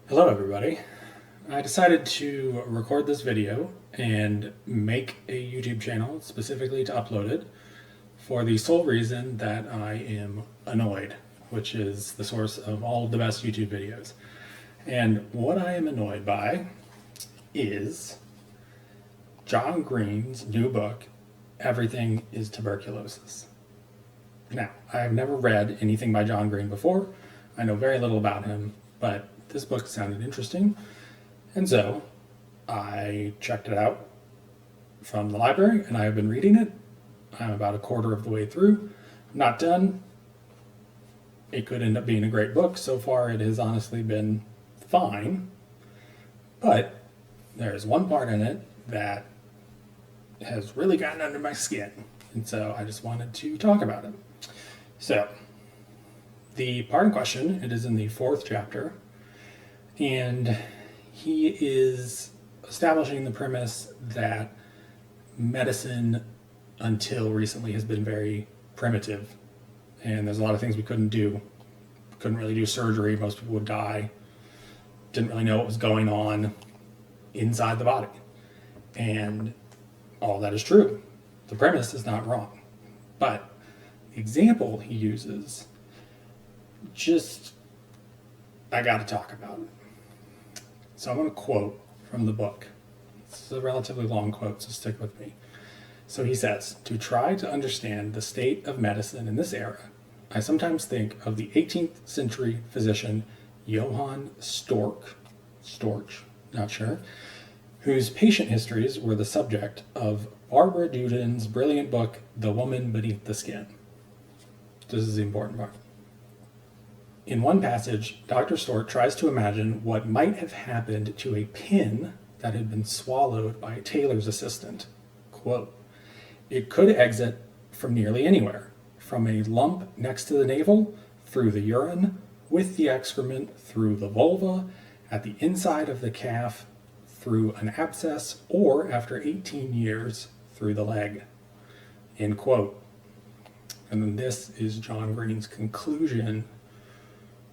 Hello everybody. I decided to record this video and make a YouTube channel specifically to upload it for the sole reason that I am annoyed, which is the source of all of the best YouTube videos. And what I am annoyed by is John Green's new book, Everything is Tuberculosis. Now, I have never read anything by John Green before. I know very little about him, but this book sounded interesting, and so I checked it out from the library, and I have been reading it. I'm about a quarter of the way through. I'm not done. It could end up being a great book. So far, it has honestly been fine, but there's one part in it that has really gotten under my skin, and so I just wanted to talk about it. So, the part in question, it is in the 4th chapter, and he is establishing the premise that medicine until recently has been very primitive, and there's a lot of things we couldn't do. Couldn't really do surgery, most people would die, didn't really know what was going on inside the body, and all that is true. The premise is not wrong, but the example he uses, I gotta talk about it. So I'm going to quote from the book. This is a relatively long quote, so stick with me. So he says, "To try to understand the state of medicine in this era, I sometimes think of the 18th century physician Johann Storch, not sure, whose patient histories were the subject of Barbara Duden's brilliant book, The Woman Beneath the Skin." This is the important part. In one passage, Dr. Storch tries to imagine what might have happened to a pin that had been swallowed by a tailor's assistant. Quote, "It could exit from nearly anywhere, from a lump next to the navel, through the urine, with the excrement, through the vulva, at the inside of the calf, through an abscess, or after 18 years, through the leg." End quote. And then this is John Green's conclusion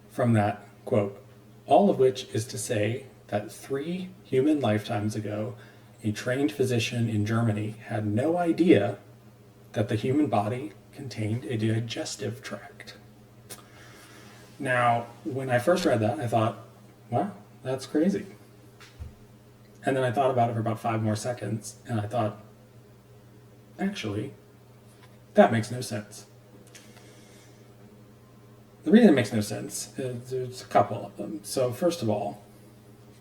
from that quote, all of which is to say that 3 human lifetimes ago, a trained physician in Germany had no idea that the human body contained a digestive tract. Now, when I first read that, I thought, wow, that's crazy. And then I thought about it for about 5 more seconds, and I thought, actually, that makes no sense. The reason it makes no sense is there's a couple of them. So first of all,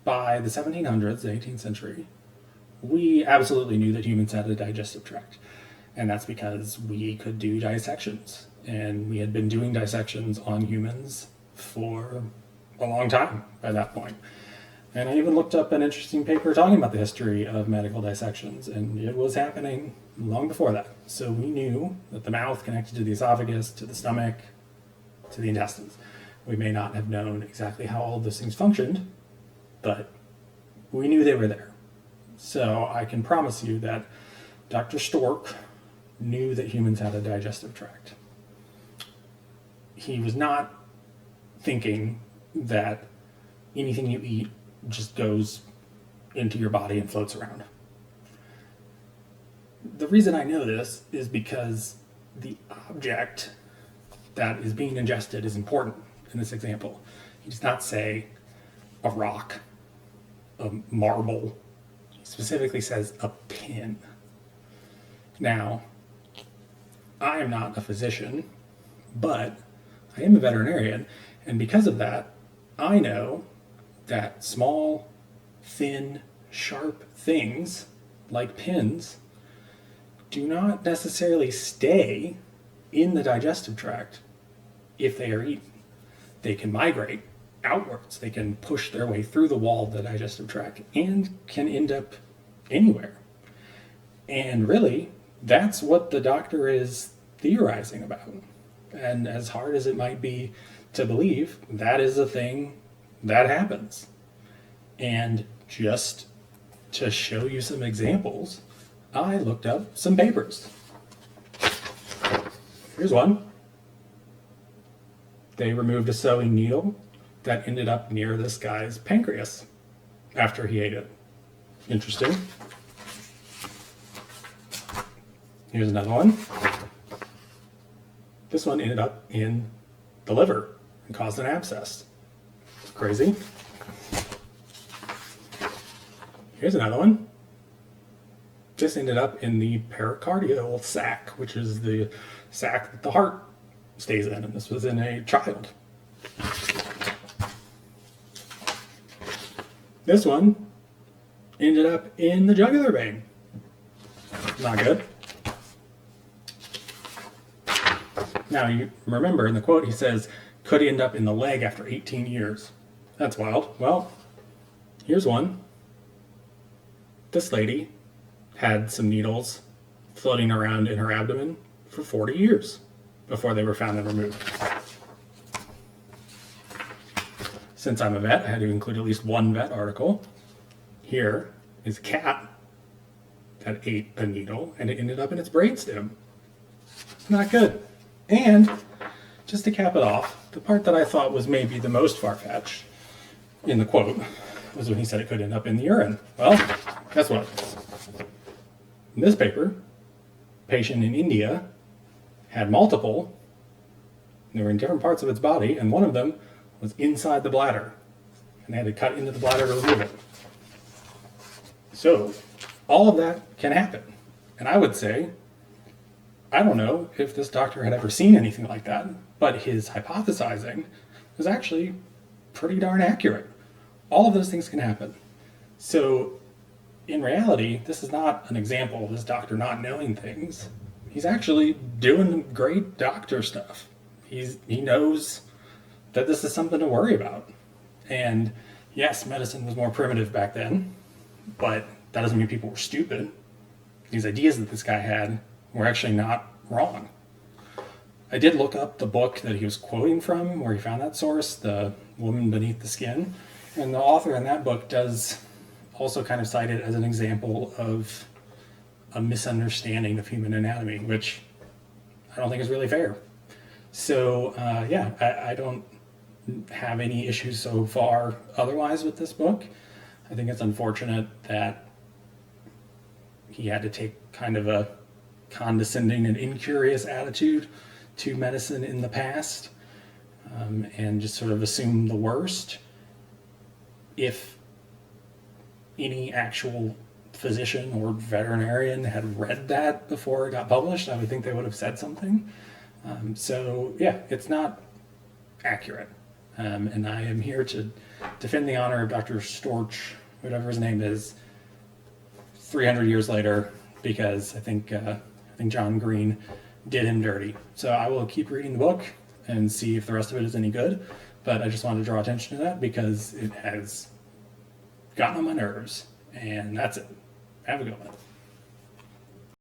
by the 1700s, the 18th century, we absolutely knew that humans had a digestive tract. And that's because we could do dissections. And we had been doing dissections on humans for a long time by that point. And I even looked up an interesting paper talking about the history of medical dissections, and it was happening long before that. So we knew that the mouth connected to the esophagus, to the stomach, to the intestines. We may not have known exactly how all of those things functioned, but we knew they were there. So I can promise you that Dr. Storch knew that humans had a digestive tract. He was not thinking that anything you eat just goes into your body and floats around. The reason I know this is because the object that is being ingested is important in this example. He does not say a rock, a marble. He specifically says a pin. Now, I am not a physician, but I am a veterinarian, and because of that, I know that small, thin, sharp things like pins do not necessarily stay in the digestive tract if they are eaten. They can migrate outwards. They can push their way through the wall of the digestive tract and can end up anywhere. And really, that's what the doctor is theorizing about. And as hard as it might be to believe, that is a thing that happens. And just to show you some examples, I looked up some papers. Here's one. They removed a sewing needle that ended up near this guy's pancreas after he ate it. Interesting. Here's another one. This one ended up in the liver and caused an abscess. Crazy. Here's another one. This ended up in the pericardial sac, which is the sac that the heart stays in, and this was in a child. This one ended up in the jugular vein. Not good. Now, you remember in the quote, he says, could end up in the leg after 18 years. That's wild. Well, here's one. This lady had some needles floating around in her abdomen for 40 years before they were found and removed. Since I'm a vet, I had to include at least one vet article. Here is a cat that ate a needle and it ended up in its brainstem. Not good. And just to cap it off, the part that I thought was maybe the most far-fetched in the quote was when he said it could end up in the urine. Well, guess what? In this paper, a patient in India had multiple. They were in different parts of its body, and one of them was inside the bladder. And they had to cut into the bladder to remove it. So, all of that can happen. And I would say, I don't know if this doctor had ever seen anything like that, but his hypothesizing was actually pretty darn accurate. All of those things can happen. So, in reality, this is not an example of this doctor not knowing things. He's actually doing great doctor stuff. He knows that this is something to worry about. And yes, medicine was more primitive back then, but that doesn't mean people were stupid. These ideas that this guy had were actually not wrong. I did look up the book that he was quoting from, where he found that source, The Woman Beneath the Skin. And the author in that book does also kind of cite it as an example of a misunderstanding of human anatomy, which I don't think is really fair. So, I don't have any issues so far otherwise with this book. I think it's unfortunate that he had to take kind of a condescending and incurious attitude to medicine in the past, and just sort of assume the worst. If any actual physician or veterinarian had read that before it got published, I would think they would have said something. It's not accurate. And I am here to defend the honor of Dr. Storch, whatever his name is, 300 years later, because I think John Green did him dirty. So I will keep reading the book and see if the rest of it is any good. But I just wanted to draw attention to that because it has gotten on my nerves. And that's it. Have a good one.